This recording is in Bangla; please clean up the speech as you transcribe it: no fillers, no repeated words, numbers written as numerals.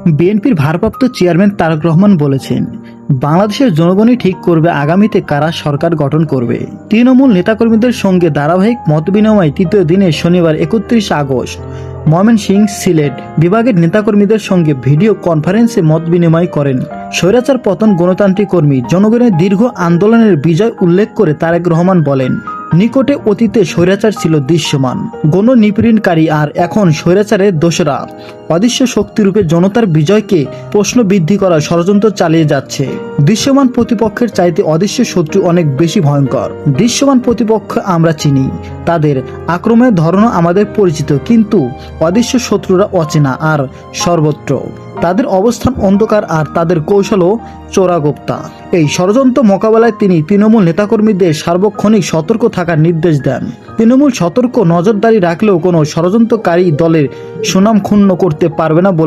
বিএনপির ভারপ্রাপ্ত চেয়ারম্যান তারেক রহমান বলেছেন, বাংলাদেশের জনগণই ঠিক করবে আগামীতে কারা সরকার গঠন করবে। তৃণমূল নেতাকর্মীদের সঙ্গে ধারাবাহিক মতবিনিময় তৃতীয় দিনে শনিবার 31 আগস্ট ময়মনসিংহ সিলেট বিভাগের নেতাকর্মীদের সঙ্গে ভিডিও কনফারেন্সে মত বিনিময় করেন। স্বৈরাচার পতন গণতান্ত্রিক কর্মী জনগণের দীর্ঘ আন্দোলনের বিজয় উল্লেখ করে তারেক রহমান বলেন, নিকটে অতীতে স্বৈরাচার ছিল দৃশ্যমান গণনিপীড়নকারী, আর এখন স্বৈরাচারের দোসরা অদৃশ্য শক্তিরূপে জনতার বিজয়কে প্রশ্নবিদ্ধি করার ষড়যন্ত্র চালিয়ে যাচ্ছে। দৃশ্যমান প্রতিপক্ষের চাইতে অদৃশ্য শত্রু অনেক বেশি ভয়ঙ্কর। দৃশ্যমান প্রতিপক্ষ আমরা চিনি, তাদের আক্রমণের ধরনও আমাদের পরিচিত, কিন্তু অদৃশ্য শত্রুরা অচেনা আর সর্বত্র। তাদের অবস্থান অন্ধকার আর তাদের কৌশলও চোরাগোপ্তা। এই ষড়যন্ত্র মোকাবেলায় তিনি তৃণমূল নেতাকর্মীদের সার্বক্ষণিক সতর্ক থাকার নির্দেশ দেন। তৃণমূল সতর্ক নজরদারি রাখলেও কোনো ষড়যন্ত্রকারী দলের সুনাম ক্ষুণ্ণ করতে পারবে না বলে